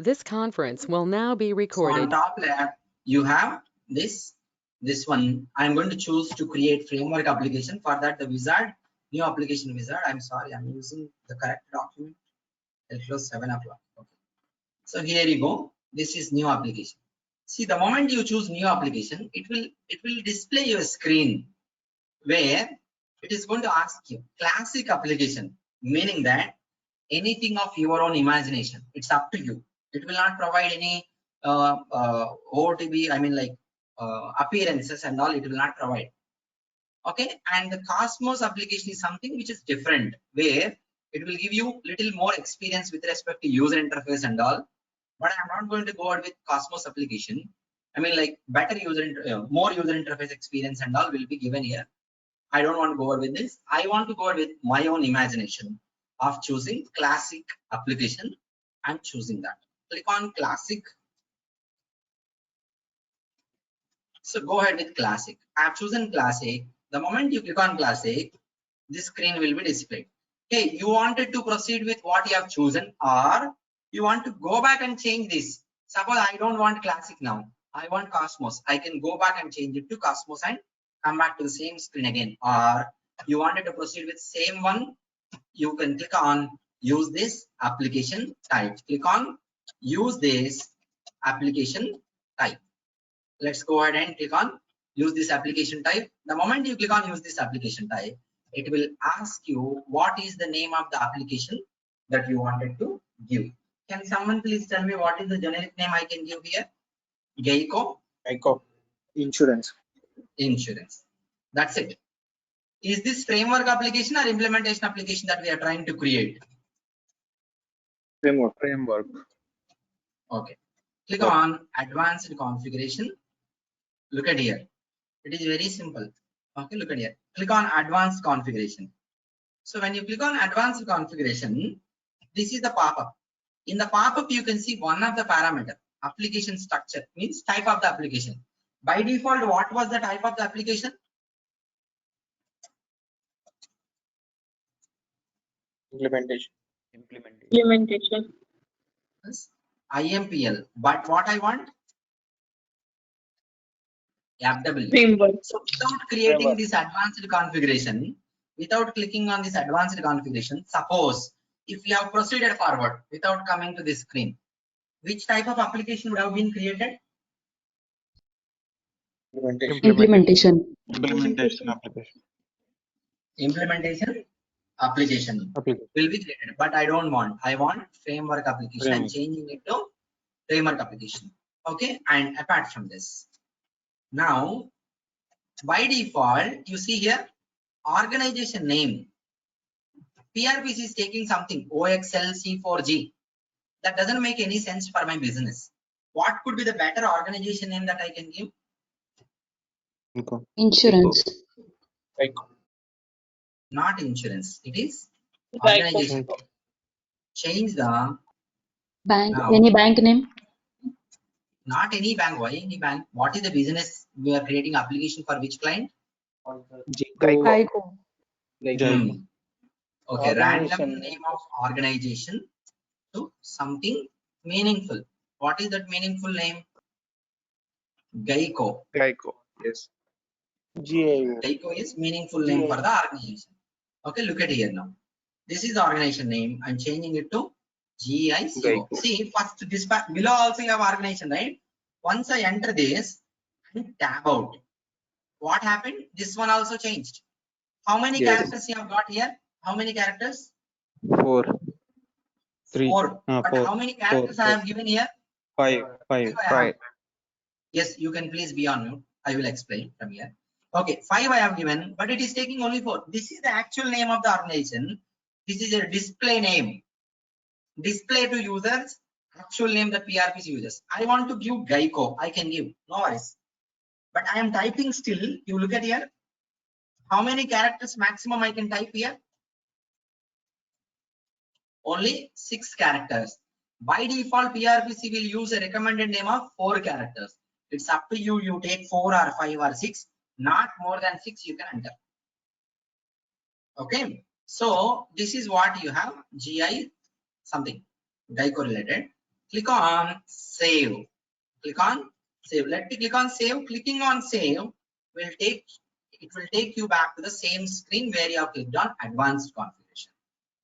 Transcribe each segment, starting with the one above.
This conference will now be So on recorded. top layer, you have this one. I'm going to choose to create framework application. For that, the wizard, new application wizard. I'm sorry, I'm using the correct document. I'll close 7 o'clock. Okay. So here you go. This is new application. See, the moment you choose new application, it will display your screen where it is going to ask you classic application, meaning that anything of your own imagination. It's up to you. It will not provide any OTB, I mean like appearances and all. It will not provide. Okay, and the Cosmos application is something which is different, where it will give you little more experience with respect to user interface and all. But I'm not going to go out with Cosmos application. I mean like better more user interface experience and all will be given here. I don't want to go out with this. I want to go out with my own imagination of choosing classic application. I'm choosing that. Click on classic. So go ahead with classic. I have chosen classic. The moment you click on classic, this screen will be displayed. Hey, you wanted to proceed with what you have chosen, or you want to go back and change this. Suppose I don't want classic now. I want Cosmos. I can go back and change it to Cosmos and come back to the same screen again. Or you wanted to proceed with same one, you can click on use this application type. Click on use this application type. Let's go ahead and click on use this application type. The moment you click on use this application type, it will ask you what is the name of the application that you wanted to give. Can someone please tell me what is the generic name I can give here? Geico. Geico. Insurance. Insurance. That's it. Is this framework application or implementation application that we are trying to create? Framework. Okay. Click on advanced configuration. Look at here. It is very simple. Okay, look at here. Click on advanced configuration. So when you click on advanced configuration, this is the pop-up. In the pop-up, you can see one of the parameter. Application structure means type of the application. By default, what was the type of the application? Implementation. Yes. IMPL. But what I want? FW. Framework. So without creating this advanced configuration, without clicking on this advanced configuration, suppose if you have proceeded forward without coming to this screen, which type of application would have been created? Implementation. Implementation application will be created, but I don't want. I want framework application. I'm changing it to framework application. Okay, and apart from this, now by default, you see here organization name. PRPC is taking something OXLC4G. That doesn't make any sense for my business. What could be the better organization name that I can give? Insurance. Geico. Not insurance. It is organization. Change the Bank. now. Any bank name? Not any bank. Why any bank? What is the business we are creating application for? Which client? Geico. Okay, random name of organization to something meaningful. What is that meaningful name? Geico. Yes. GIO. Geico is meaningful name for the organization. Okay, look at here now. This is the organization name. I'm changing it to GICO. See, first this below also you have organization, right? Once I enter this and tab out, what happened? This one also changed. How many characters you have got here? How many characters? 4. 3. 4. But 4. how many characters 4. I have given here? 5. Yes, you can please be on mute. I will explain from here. Okay, 5 I have given, but it is taking only 4. This is the actual name of the organization. This is a display name. Display to users, actual name that PRPC uses. I want to give Geico. I can give, no worries. But I am typing still. You look at here. How many characters maximum I can type here? Only 6 characters. By default, PRPC will use a recommended name of 4 characters. It's up to you. You take 4 or 5 or 6. Not more than 6 you can enter. Okay. So this is what you have. GI something. Geico related. click on save. Click on save. Let me click on save. Clicking on save will take you back to the same screen where you have clicked on advanced configuration.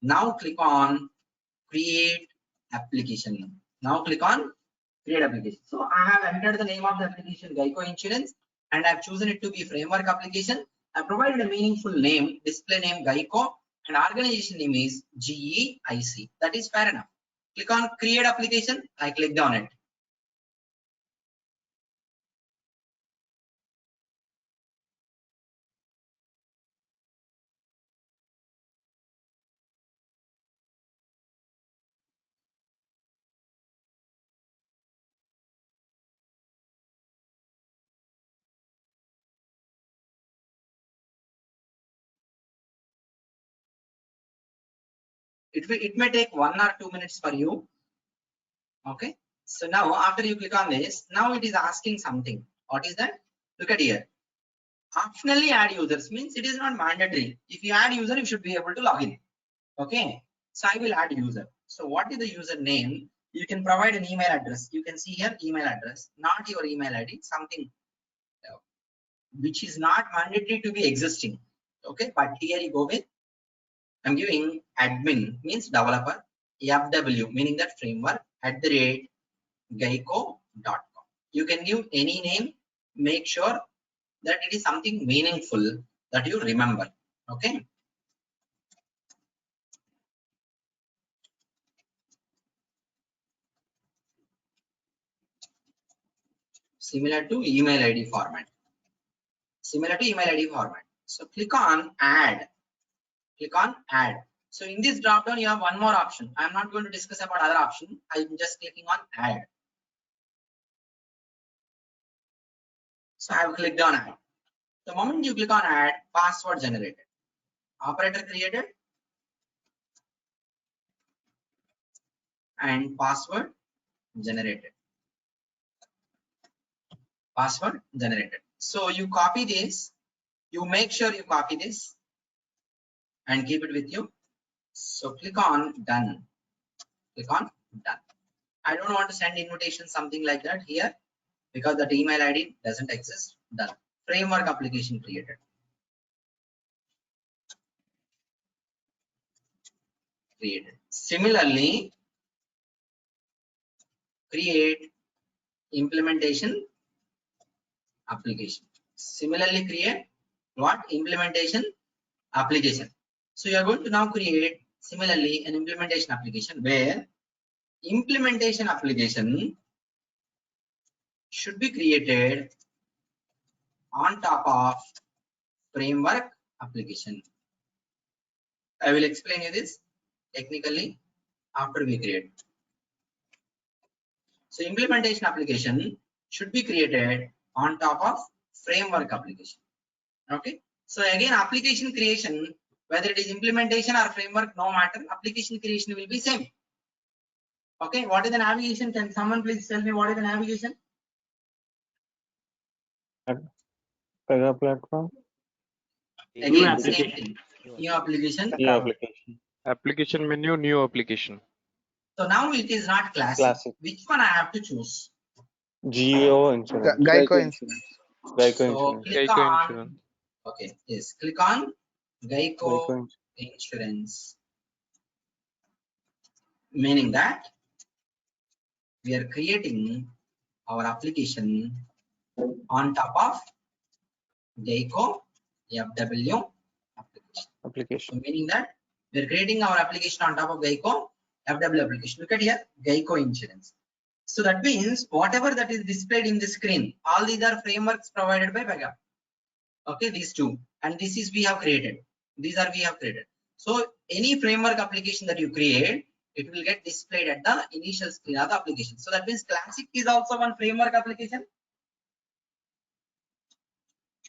Now click on create application. Now click on create application. So I have entered the name of the application Geico Insurance and I have chosen it to be framework application. I provided a meaningful name, display name Geico, and organization name is GEIC. That is fair enough. Click on create application. I clicked on it. It may take 1 or 2 minutes for you. Okay. So now after you click on this, now it is asking something. What is that? Look at here. Optionally add users means it is not mandatory. If you add user, you should be able to log in. Okay. So I will add user. So what is the user name? You can provide an email address. You can see here email address, not your email ID, something which is not mandatory to be existing. Okay. But here you go with, I'm giving admin means developer, FW meaning that framework @geico.com. You can give any name. Make sure that it is something meaningful that you remember. Okay. Similar to email ID format. Similar to email ID format. So click on add. Click on add. So in this drop down, you have one more option. I'm not going to discuss about other option. I'm just clicking on add. So I have clicked on add. The moment you click on add, password generated. Operator created and password generated. Password generated. So you copy this. You make sure you copy this and keep it with you. So click on done. Click on done. I don't want to send invitation, something like that here because that email ID doesn't exist. Done. Framework application created. Similarly, create implementation application. Similarly, create what? Implementation application. So you are going to now create similarly an implementation application where implementation application should be created on top of framework application. I will explain you this technically after we create. So implementation application should be created on top of framework application. Okay. So again, application creation, whether it is implementation or framework, no matter, application creation will be same. Okay. What is the navigation? Can someone please tell me what is the navigation? Pega platform. Again, same thing. New application. New application. Application menu, new application. So now it is not classic. Classic. Which one I have to choose? Geo Insurance. Geico Insurance. Geico So Insurance. click Geico on. Insurance. Okay. Yes. Click on Geico Insurance. Meaning that we are creating our application on top of Geico FW application. So meaning that we are creating our application on top of Geico FW application. Look at here, Geico Insurance. So that means whatever that is displayed in the screen, all these are frameworks provided by Pega. Okay, these two, and this is we have created. These are we have created. So any framework application that you create, it will get displayed at the initial screen of the application. So that means Classic is also one framework application.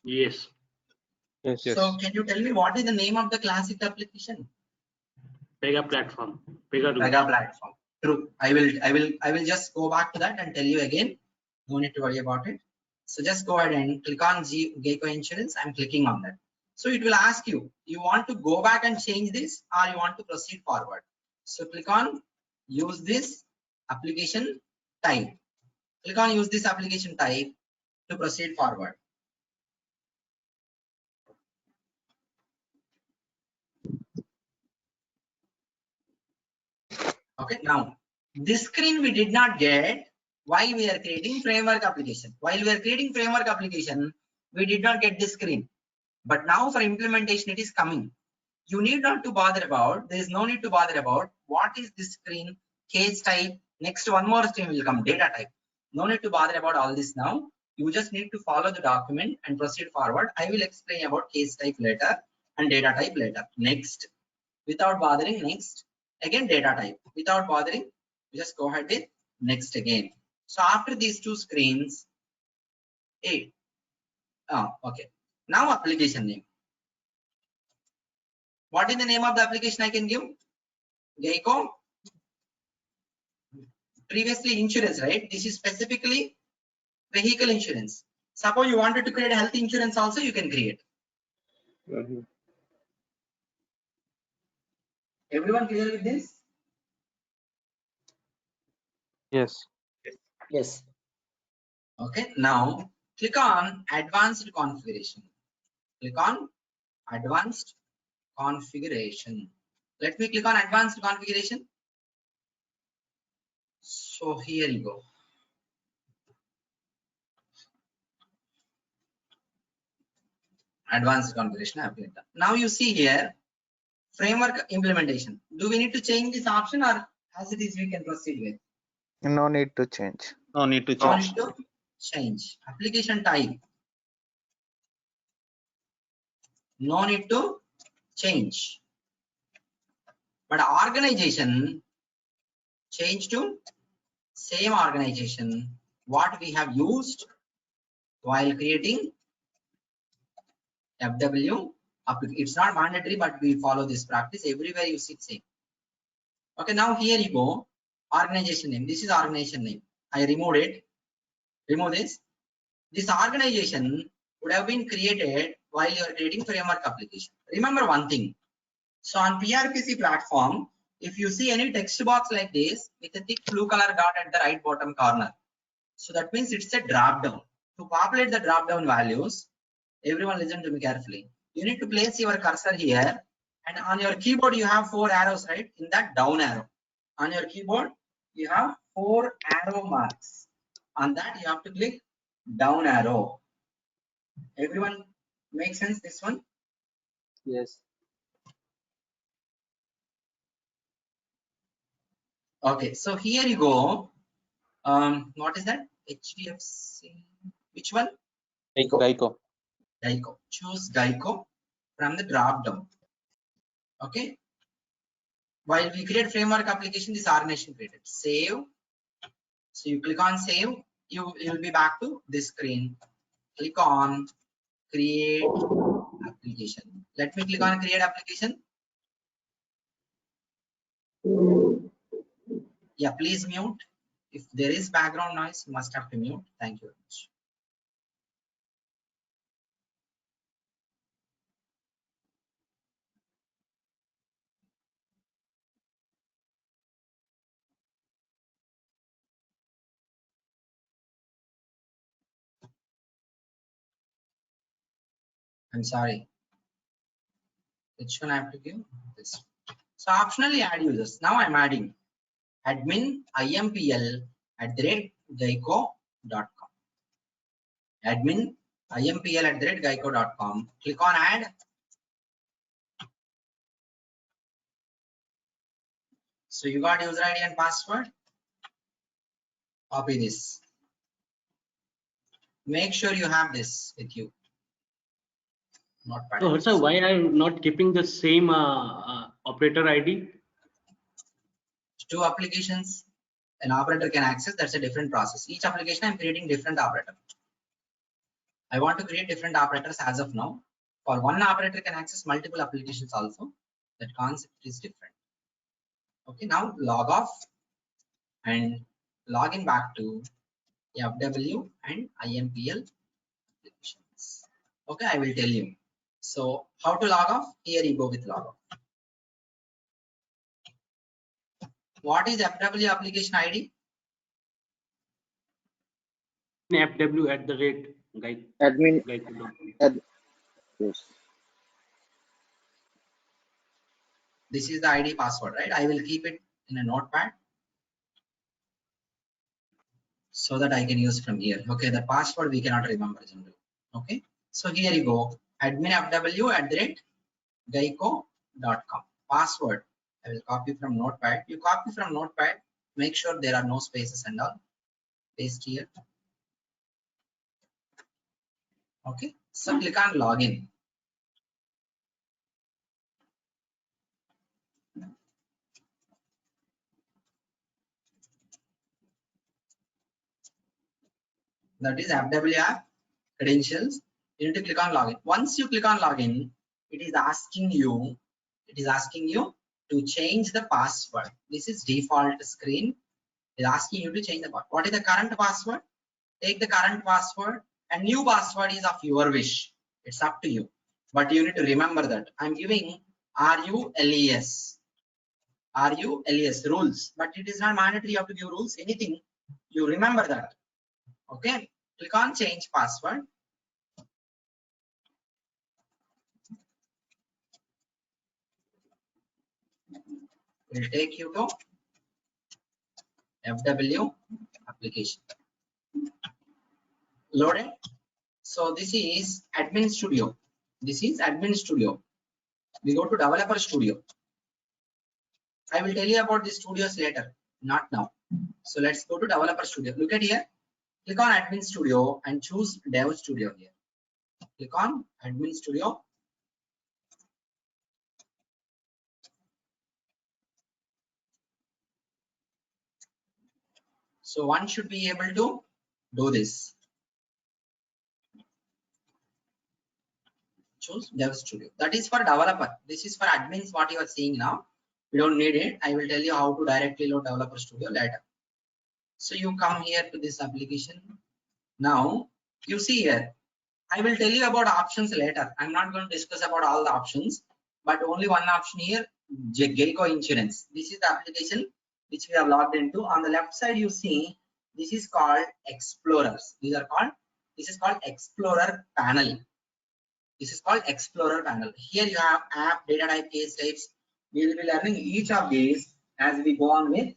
Yes. Yes. So can you tell me what is the name of the Classic application? Pega platform. Pega platform. True. I will just go back to that and tell you again. No need to worry about it. So just go ahead and click on Geico Insurance. I'm clicking on that. So it will ask you, you want to go back and change this or you want to proceed forward. So click on use this application type. Click on use this application type to proceed forward. Okay, now this screen we did not get while we are creating framework application. While we are creating framework application, we did not get this screen. But now for implementation, it is coming. You need not to bother about, there is no need to bother about what is this screen, case type. Next one more screen will come, data type. No need to bother about all this now. You just need to follow the document and proceed forward. I will explain about case type later and data type later. Next, without bothering, next. Again, data type. Without bothering, you just go ahead with next again. So after these two screens, okay. Now application name. What is the name of the application I can give? Geico. Previously insurance, right? This is specifically vehicle insurance. Suppose you wanted to create a health insurance also, you can create. Everyone clear with this? Yes. Yes. Okay, now click on advanced configuration. Click on advanced configuration. Let me click on advanced configuration. So here you go. Advanced configuration application. Now you see here framework implementation. Do we need to change this option or as it is we can proceed with? No need to change. No need to No change. need to change. Application type. No need to change. But organization change to same organization what we have used while creating FW. It's not mandatory, but we follow this practice everywhere you see same. Okay, now here you go. Organization name. This is organization name. I removed it. Remove this. This organization would have been created while you are creating framework application. Remember one thing. So on PRPC platform, if you see any text box like this with a thick blue color dot at the right bottom corner, so that means it's a drop down. To populate the drop down values, everyone listen to me carefully. You need to place your cursor here, and on your keyboard you have 4 arrows, right? In that down arrow. On your keyboard you have 4 arrow marks. On that you have to click down arrow. Everyone make sense this one? Yes. Okay, so here you go. What is that? HDFC. Which one? Geico. Geico. Choose Geico from the drop down. Okay. While we create framework application, this organization created. Save. So you click on save. You will be back to this screen. Click on create application. Let me click on create application. Yeah, please mute. If there is background noise, you must have to mute. Thank you very much. I'm sorry. Which one I have to give? This. So optionally add users. Now I'm adding admin impl@geico.com. Admin impl@geico.com. Click on add. So you got user ID and password. Copy this. Make sure you have this with you. Not So Harsha, why are you not keeping the same operator ID? Two applications an operator can access, that's a different process. Each application I'm creating different operator. I want to create different operators as of now. For one operator can access multiple applications also. That concept is different. Okay, now log off and log in back to FW and IMPL applications. Okay, I will tell you. So how to log off? Here you go with log off. What is FW application ID? Admin. Geico.com. Yes. This is the ID password, right? I will keep it in a notepad so that I can use from here. Okay, the password we cannot remember generally. Okay, so here you go, adminfw@geico.com. Password I will copy from notepad. You copy from notepad, make sure there are no spaces and all. Paste here. Okay, so click on login. That is FW app credentials. You need to click on login. Once you click on login, it is asking you to change the password. This is default screen. It is asking you to change the password. What is the current password? Take the current password, and new password is of your wish. It's up to you. But you need to remember that I'm giving RULES rules, but it is not mandatory you have to give rules. Anything you remember that. Okay, click on change password. Will take you to FW application. Loaded. So this is admin studio. This is admin studio. We go to developer studio. I will tell you about the studios later, not now. So let's go to developer studio. Look at here. Click on admin studio and choose dev studio here. Click on admin studio. So one should be able to do this. Choose dev studio. That is for developer. This is for admins. What you are seeing now, we don't need it. I will tell you how to directly load developer studio later. So you come here to this application. Now you see here, I will tell you about options later. I'm not going to discuss about all the options, but only one option here, Geico Insurance. This is the application which we have logged into. On the left side, you see this is called Explorers. This is called Explorer panel. This is called Explorer panel. Here you have app, data type, case types. We will be learning each of these as we go on with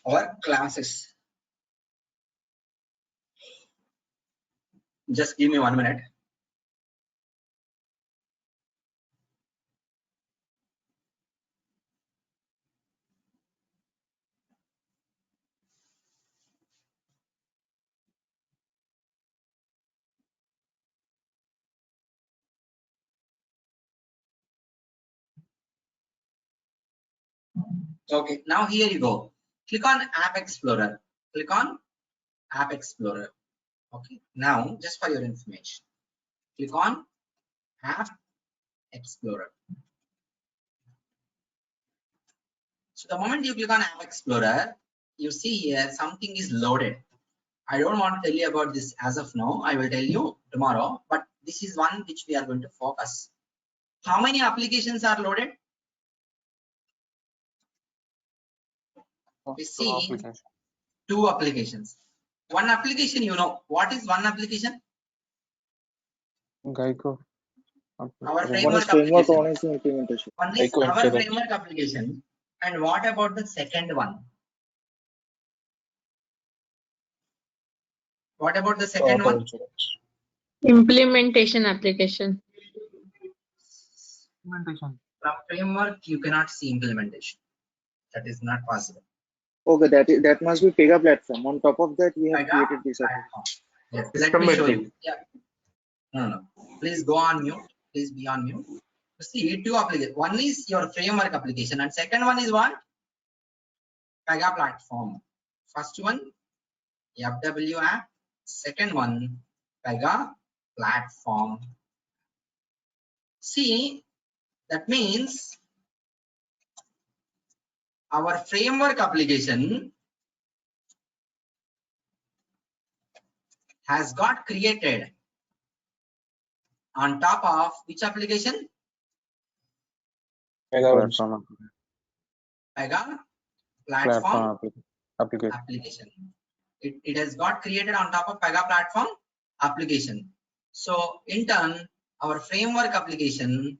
our classes. Just give me 1 minute. Okay, now here you go. Click on App Explorer. Click on App Explorer. Okay, now just for your information, click on App Explorer. So the moment you click on App Explorer, you see here something is loaded. I don't want to tell you about this as of now. I will tell you tomorrow, but this is one which we are going to focus. How many applications are loaded? We see two applications. One application, you know, what is one application? Geico. Our One is framework framework, application. one is implementation. One is Geico our Insurance. framework application. And what about the second one? What about the second one? Implementation application. Implementation. From framework, you cannot see implementation. That is not possible. Okay, that must be Pega platform. On top of that, we have Pega created this application. platform. Yes, let me show you. Yeah. No. Please go on mute. Please be on mute. You see, two applications. One is your framework application, and second one is what? Pega platform. First one, FW app. Second one, Pega platform. See, that means our framework application has got created on top of which application? Platform Pega platform application. It has got created on top of Pega platform application. So in turn, our framework application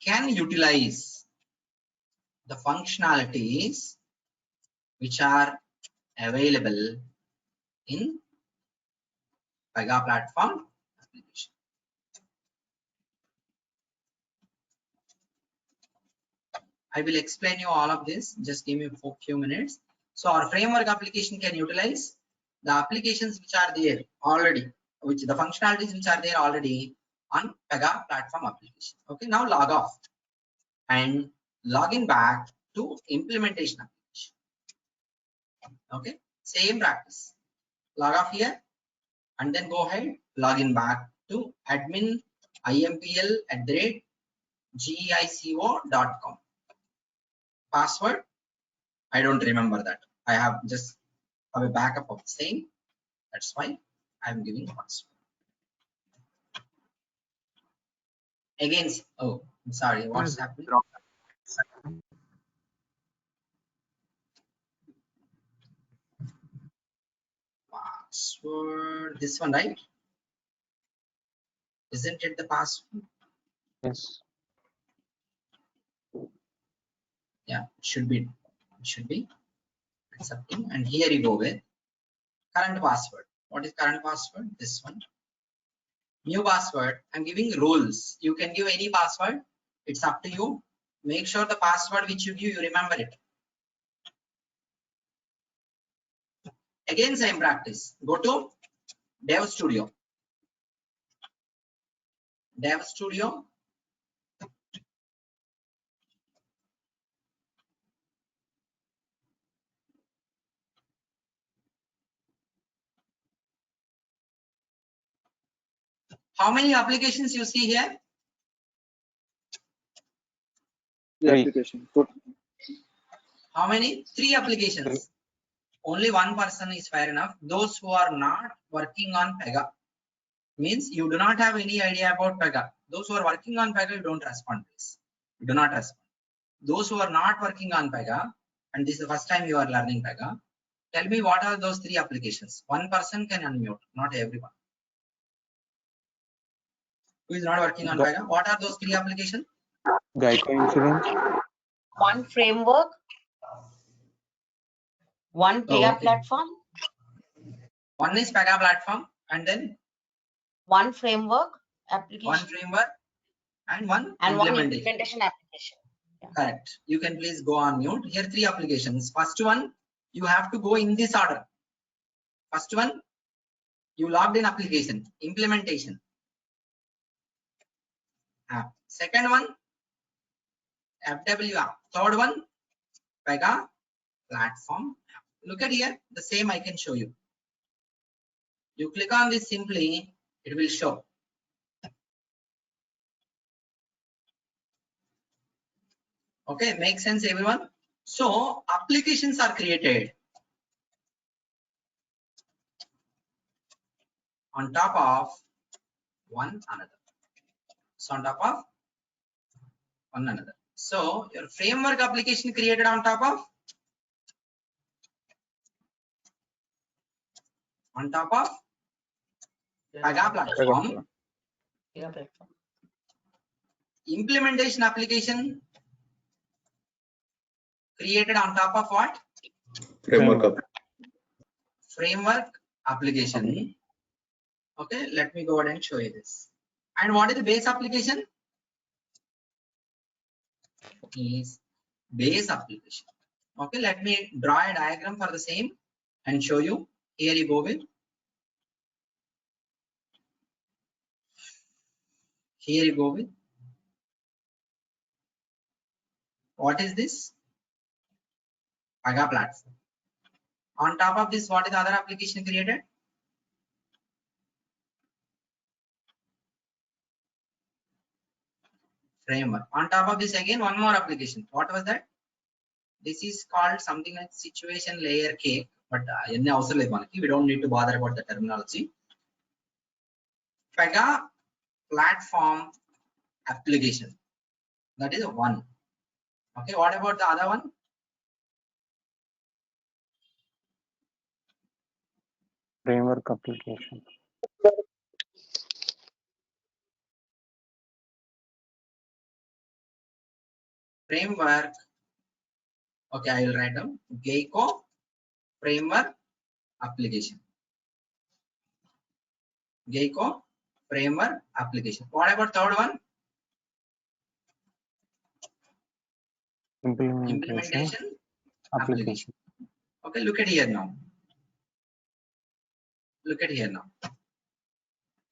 can utilize the functionalities which are available in Pega platform application. I will explain you all of this. Just give me a few minutes. So our framework application can utilize the applications which are there already, which the functionalities which are there already on Pega platform application. Okay, now log off and log in back to implementation application. Okay, same practice. Log off here and then go ahead, log in back to admin impl@gico.com. Password, I don't remember that. I have just have a backup of the same. That's why I'm giving password. Again, oh, I'm sorry, what's happening? Password, this one, right? Isn't it the password? Yes. Yeah, it should be accepting. And here you go with current password. What is current password? This one. New password, I'm giving rules. You can give any password, it's up to you. Make sure the password which you give, you remember it. Again, same practice. Go to Dev Studio. Dev Studio. How many applications you see here? The Three. application. How many? 3 applications. Only one person is fair enough. Those who are not working on Pega, means you do not have any idea about Pega. Those who are working on Pega, you don't respond, please. You do not respond. Those who are not working on Pega, and this is the first time you are learning Pega, tell me what are those 3 applications. One person can unmute, not everyone. Who is not working on Pega? What are those 3 applications? Geico Insurance. One framework, one Pega okay. platform, One is Pega platform, and then one framework application, one framework, and one and one implementation. implementation application. Correct. You can please go on mute. Here 3 applications. First one, you have to go in this order. First one, you logged in application, implementation app. Second one, FW app. Third one, Pega platform app. Look at here, the same I can show you. You click on this simply, it will show. Okay, makes sense everyone? So applications are created on top of one another. So on top of one another. So your framework application created on top of Pega platform. Pega platform. Implementation application created on top of what? Framework application. Okay, let me go ahead and show you this. And what is the base application? Is base application. Okay, let me draw a diagram for the same and show you. Here you go with. Here you go with. What is this? Pega platform. On top of this, what is the other application created? Framework. On top of this, again one more application. What was that? This is called something like situation layer cake, but we don't need to bother about the terminology. Pega platform application. That is one. Okay, what about the other one? Framework application. Framework. Okay, I will write down Gecko framework application. Gecko framework application. What about third one? Implementation application. Okay, look at here now. Look at here now.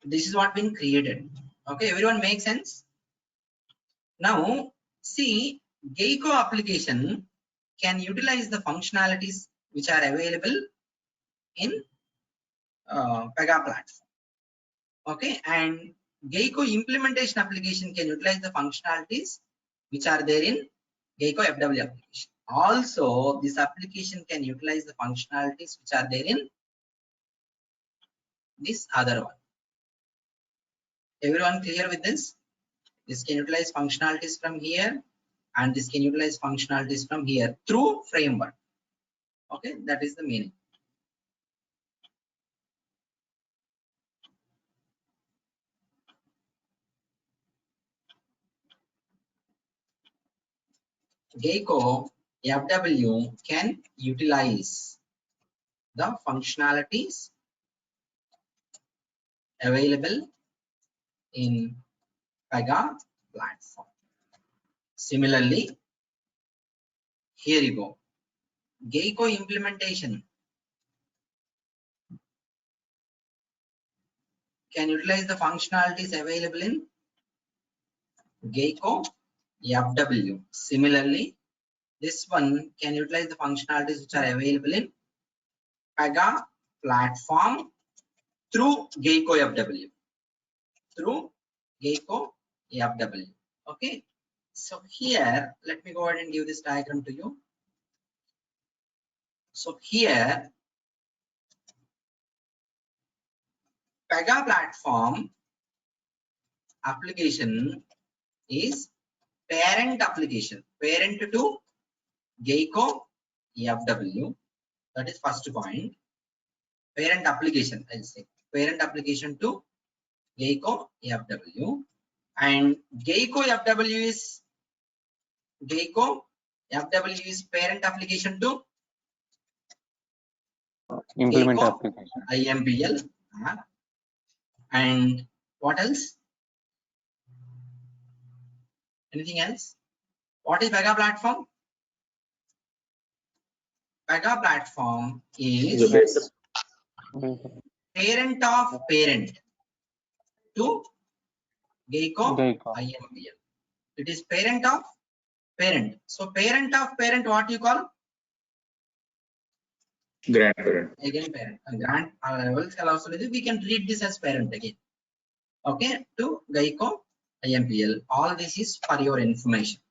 This is what been created. Okay, everyone makes sense? Now, see, Gecko application can utilize the functionalities which are available in Pega platform. Okay, and Gecko implementation application can utilize the functionalities which are there in Gecko FW application. Also, this application can utilize the functionalities which are there in this other one. Everyone clear with this? This can utilize functionalities from here, and this can utilize functionalities from here through framework. Okay, that is the meaning. Gecko FW can utilize the functionalities available in Pega platform. Similarly, here you go. Gecko implementation can utilize the functionalities available in Gecko FW. Similarly, this one can utilize the functionalities which are available in Pega platform through Gecko FW. Through Gecko FW. Okay. So here, let me go ahead and give this diagram to you. So here, Pega platform application is parent application, parent to Gecko FW. That is first point. Parent application, I'll say parent application to Gecko FW, and Gecko FW is parent application to Implement Gecko application. IMPL. And what else? Anything else? What is Pega platform? Pega platform is parent of parent to Gecko IMPL. It is parent of parent. So parent of parent, what you call? Grandparent. Again parent. We can treat this as parent again. Okay, to Gecko IMPL. All this is for your information.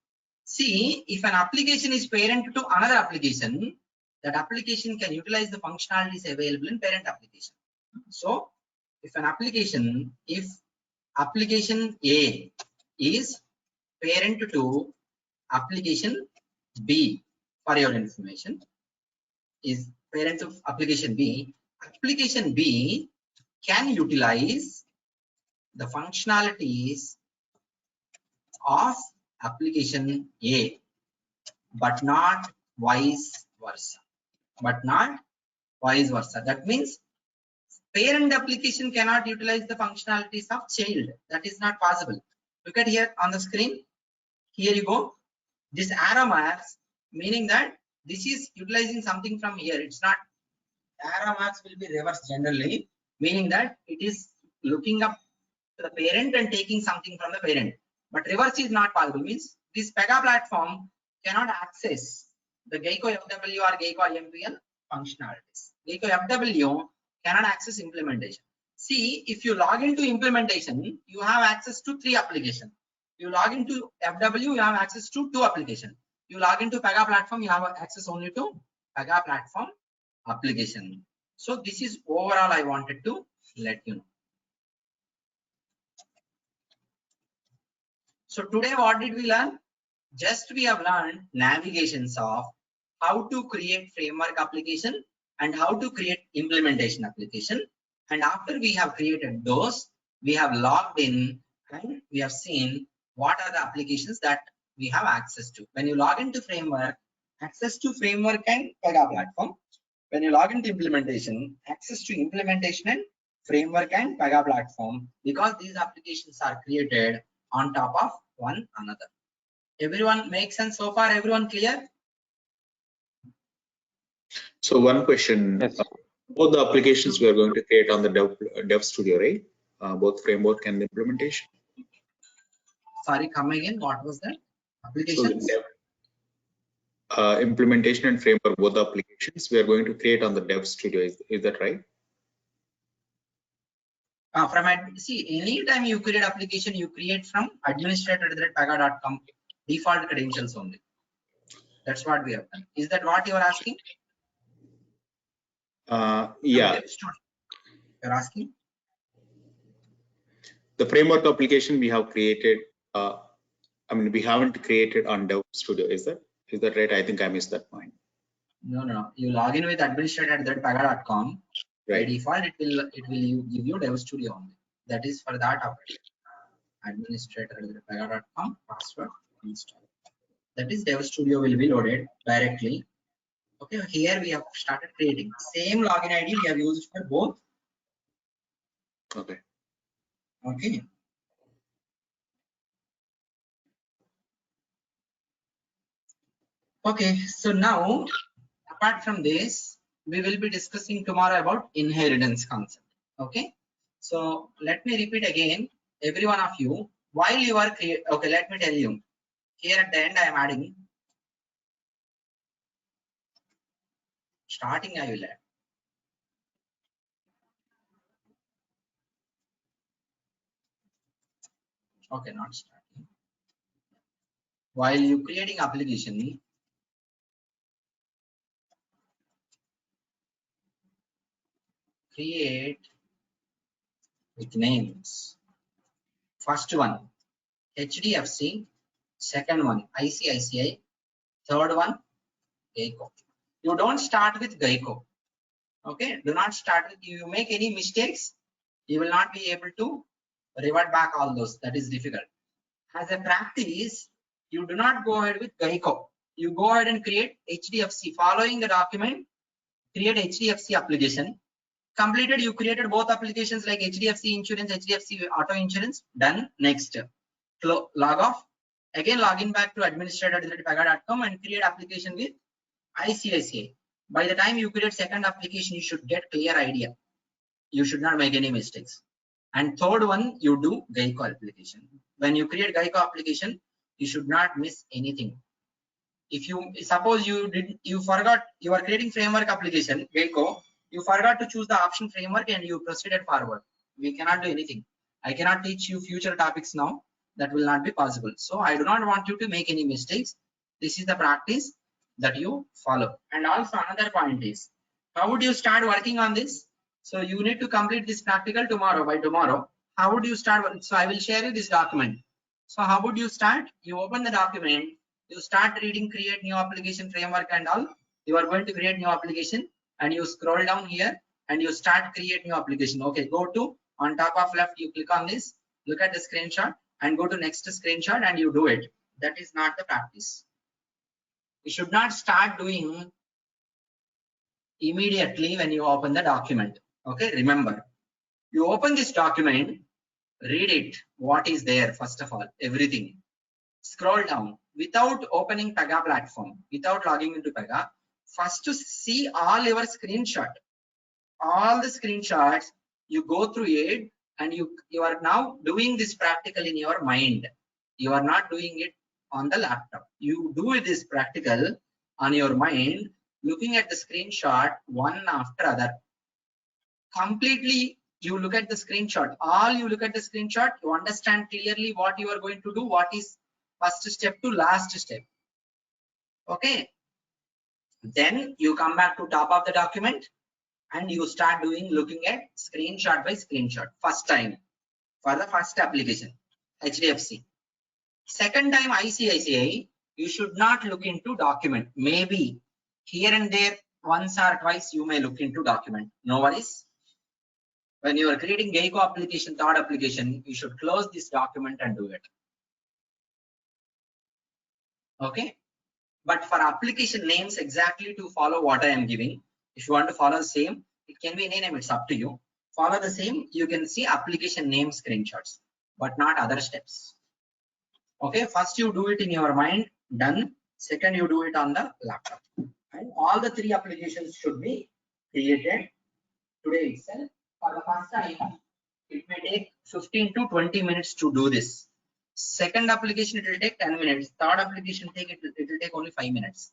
See, if an application is parent to another application, that application can utilize the functionalities available in parent application. So, if application A is parent to application B, for your information, is parent of application B can utilize the functionalities of application A, but not vice versa. That means parent application cannot utilize the functionalities of child. That is not possible. Look at here on the screen. Here you go. This arrow marks, meaning that this is utilizing something from here. It's not, arrow marks will be reversed generally, meaning that it is looking up to the parent and taking something from the parent. But reverse is not possible. Means this Pega platform cannot access the Gecko FW or Gecko IMPL functionalities. Gecko FW cannot access implementation. See, if you log into implementation, you have access to 3 applications. You log into FW, you have access to 2 applications. You log into Pega platform, you have access only to Pega platform application. So this is overall I wanted to let you know. So today what did we learn? Just we have learned navigations of how to create framework application and how to create implementation application. And after we have created those, we have logged in and we have seen what are the applications that we have access to. When you log into framework, access to framework and Pega platform. When you log into implementation, access to implementation and framework and Pega platform, because these applications are created on top of one another. Everyone makes sense so far? Everyone clear? So one question, Yes. both the applications we are going to create on the Dev Studio, right? Both framework and implementation. Sorry, come again. What was that? So Applications? the implementation and framework, both the applications we are going to create on the Dev Studio. Is that right? See, anytime you create application, you create from administrator@pega.com default credentials only. That's what we have done. Is that what you are asking? Yeah. You're asking? The framework application we have created. I mean, we haven't created on Dev Studio. Is that right? I think I missed that point. No. You log in with administrator@pega.com. By Right. default, it will give you Dev Studio only. That is for that operation. Administrator@pega.com password install. That is Dev Studio will be loaded directly. Okay, here we have started creating same login ID we have used for both. Okay. Okay. Okay, so now apart from this, we will be discussing tomorrow about inheritance concept. Okay, so let me repeat again, every one of you, while you are okay, let me tell you here at the end I am adding starting. I will add okay, not starting. While you creating application, create with names. First one HDFC, second one ICICI, third one Geico. You don't start with Geico. Okay, do not start with, you make any mistakes, you will not be able to revert back all those. That is difficult. As a practice, you do not go ahead with Geico. You go ahead and create HDFC. Following the document, create HDFC application. Completed, you created both applications like HDFC insurance, HDFC auto insurance. Done. Next, log off. Again, log in back to administrator@pega.com and create application with ICICI. By the time you create second application, you should get clear idea. You should not make any mistakes. And third one, you do Geico application. When you create Geico application, you should not miss anything. If you suppose you forgot, you are creating framework application Geico, you forgot to choose the option framework and you proceeded forward. We cannot do anything. I cannot teach you future topics now. That will not be possible. So I do not want you to make any mistakes. This is the practice that you follow. And also another point is, how would you start working on this? So you need to complete this practical tomorrow. By tomorrow, how would you start? So I will share you this document. So how would you start? You open the document, you start reading create new application framework and all. You are going to create new application and you scroll down here and you start create new application. Okay, go to on top of left, you click on this, look at the screenshot and go to next screenshot and you do it. That is not the practice. You should not start doing immediately when you open the document. Okay, remember, you open this document, read it, what is there first of all, everything. Scroll down without opening Pega platform, without logging into Pega. First to see all your screenshot, all the screenshots, you go through it and you are now doing this practical in your mind. You are not doing it on the laptop. You do this practical on your mind, looking at the screenshot one after other. Completely you look at the screenshot, all you look at the screenshot, you understand clearly what you are going to do, what is first step to last step. Okay, then you come back to top of the document and you start doing looking at screenshot by screenshot. First time for the first application HDFC. Second time ICICI, you should not look into document. Maybe here and there once or twice you may look into document. No worries. When you are creating Geico application, third application, you should close this document and do it. Okay. But for application names exactly to follow what I am giving, if you want to follow the same, it can be any name, it's up to you. Follow the same, you can see application name screenshots, but not other steps. Okay, first you do it in your mind, done. Second, you do it on the laptop. And all the three applications should be created today itself. For the first time, it may take 15 to 20 minutes to do this. Second application, it will take 10 minutes. Third application, it will take only 5 minutes.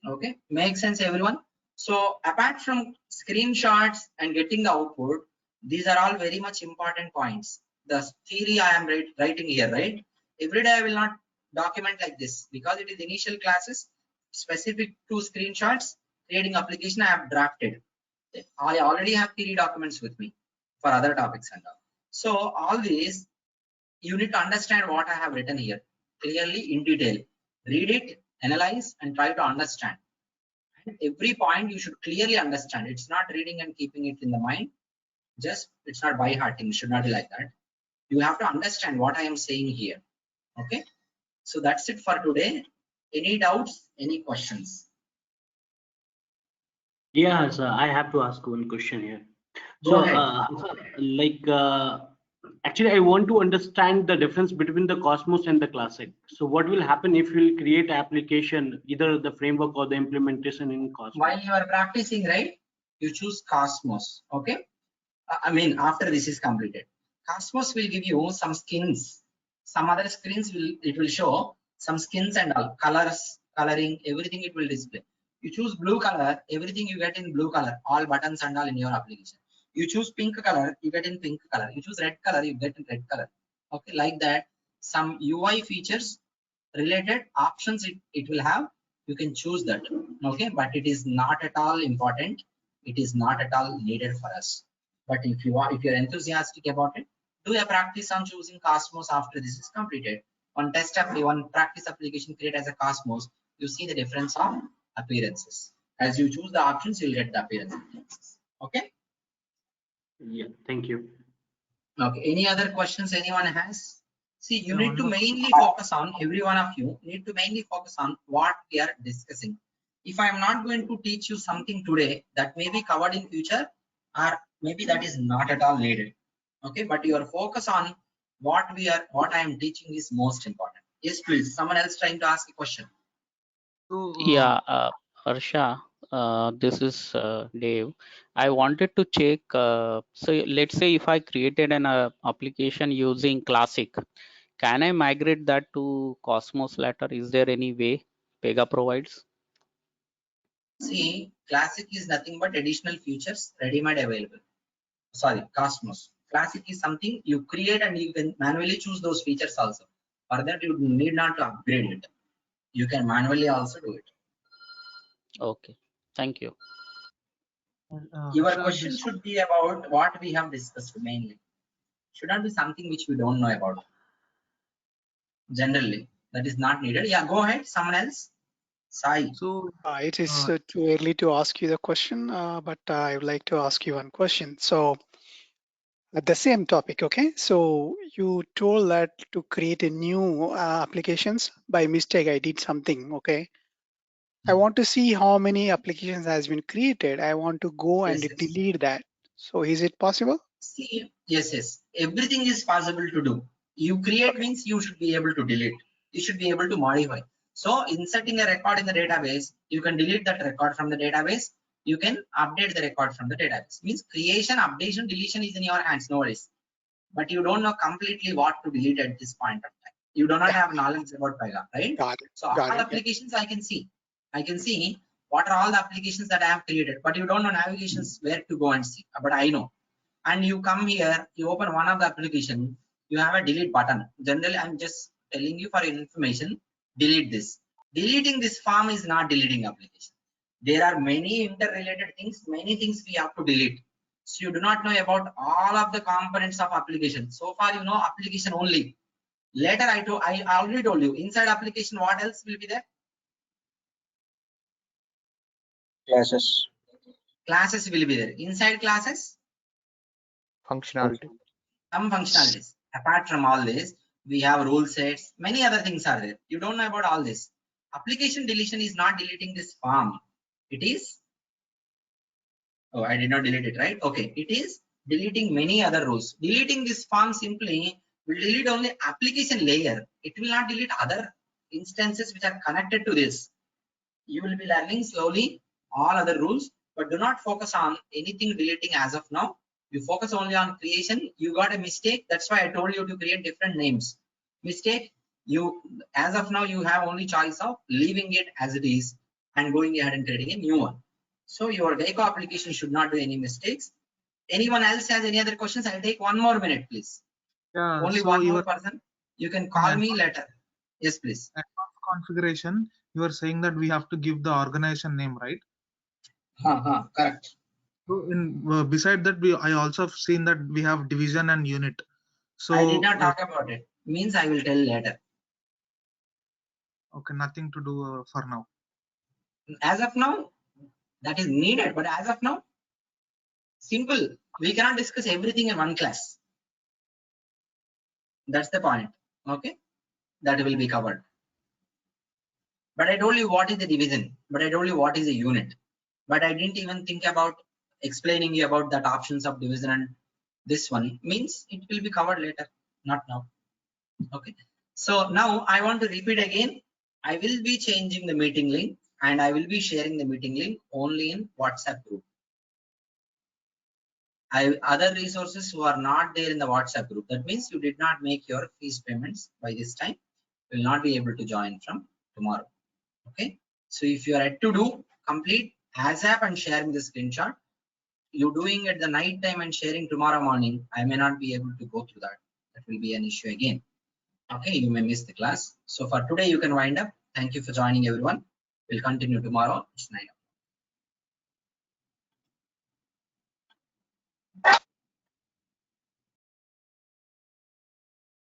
Okay, makes sense, everyone? So apart from screenshots and getting the output, these are all very much important points. The theory I am writing here, right? Every day I will not document like this because it is initial classes specific to screenshots. Creating application I have drafted. I already have theory documents with me for other topics and all. So all these you need to understand what I have written here clearly in detail. Read it, analyze, and try to understand. And every point you should clearly understand. It's not reading and keeping it in the mind. Just it's not by hearting. It should not be like that. You have to understand what I am saying here. Okay. So that's it for today. Any doubts? Any questions? Yeah, sir, I have to ask one question here. Go So, ahead. actually, I want to understand the difference between the Cosmos and the Classic. So, what will happen if you will create application, either the framework or the implementation in Cosmos? While you are practicing, right, you choose Cosmos. Okay. I mean, after this is completed, Cosmos will give you some skins. Some other screens will show some skins and all colors, coloring, everything it will display. You choose blue color, everything you get in blue color, all buttons and all in your application. You choose pink color, you get in pink color. You choose red color, you get in red color. Okay, like that. Some UI features related options it will have. You can choose that. Okay, but it is not at all important. It is not at all needed for us. But if you're enthusiastic about it, do a practice on choosing Cosmos after this is completed. One practice application create as a Cosmos, you see the difference of appearances. As you choose the options, you'll get the appearances. Okay. Yeah, thank you. Okay. Any other questions anyone has? See, you need to mainly focus on, every one of you need to mainly focus on what we are discussing. If I am not going to teach you something today that may be covered in future, or maybe that is not at all needed. Okay, but your focus on what I am teaching is most important. Yes, please. Someone else trying to ask a question. Yeah, Harsha, this is Dave. I wanted to check. So let's say if I created an application using Classic, can I migrate that to Cosmos later? Is there any way Pega provides? See, Classic is nothing but additional features ready-made available. Sorry, Cosmos. Classic is something you create and you can manually choose those features also. For that, you need not to upgrade it. You can manually also do it. Okay, thank you. Your question should be about what we have discussed mainly. Should not be something which we don't know about. Generally, that is not needed. Yeah, go ahead. Someone else. Sai. So it is too early to ask you the question, but I would like to ask you one question. So the same topic, okay? So you told that to create a new applications. By mistake, I did something, okay? I want to see how many applications has been created. I want to go and delete that. So is it possible? See, yes. Everything is possible to do. You create means you should be able to delete. You should be able to modify. So inserting a record in the database, you can delete that record from the database. You can update the record from the database. Means creation, updation, deletion is in your hands, no worries. But you don't know completely what to delete at this point of time. You do not have knowledge about Pega, right? So all applications I can see. I can see what are all the applications that I have created, but you don't know navigations where to go and see. But I know. And you come here, you open one of the application, you have a delete button. Generally, I'm just telling you for information, delete this. Deleting this form is not deleting application. There are many interrelated things, many things we have to delete. So you do not know about all of the components of application. So far, you know application only. Later, I already told you inside application, what else will be there? Classes. Classes will be there. Inside classes, Functionality. some functionalities. Apart from all this, we have rule sets, many other things are there. You don't know about all this. Application deletion is not deleting this form. It is, oh, I did not delete it, right? Okay, it is deleting many other rules. Deleting this form simply will delete only application layer. It will not delete other instances which are connected to this. You will be learning slowly all other rules, but do not focus on anything deleting as of now. You focus only on creation. You got a mistake. That's why I told you to create different names. Mistake, you as of now you have only choice of leaving it as it is and going ahead and creating a new one. So your Geico application should not do any mistakes. Anyone else has any other questions? I'll take 1 more minute, please. Yeah, Only so one more your person. You can call me later. Yes, please. advanced configuration, you are saying that we have to give the organization name, right? Correct. So in beside that, I also have seen that we have division and unit. So I did not talk about it. Means I will tell later. okay, nothing to do for now. As of now, that is needed, but as of now, simple. We cannot discuss everything in one class. That's the point. Okay, that will be covered. But I told you what is the division, but I told you what is a unit. But I didn't even think about explaining you about that options of division, and this one means it will be covered later, not now. Okay, so now I want to repeat again. I will be changing the meeting link and I will be sharing the meeting link only in WhatsApp group. Other resources who are not there in the WhatsApp group, that means you did not make your fees payments by this time, will not be able to join from tomorrow. Okay, so if you are yet to do, complete ASAP and sharing the screenshot. You doing at the night time and sharing tomorrow morning, I may not be able to go through that. That will be an issue again. Okay, you may miss the class. So for today, you can wind up. Thank you for joining, everyone. We'll continue tomorrow. It's 9 o'clock.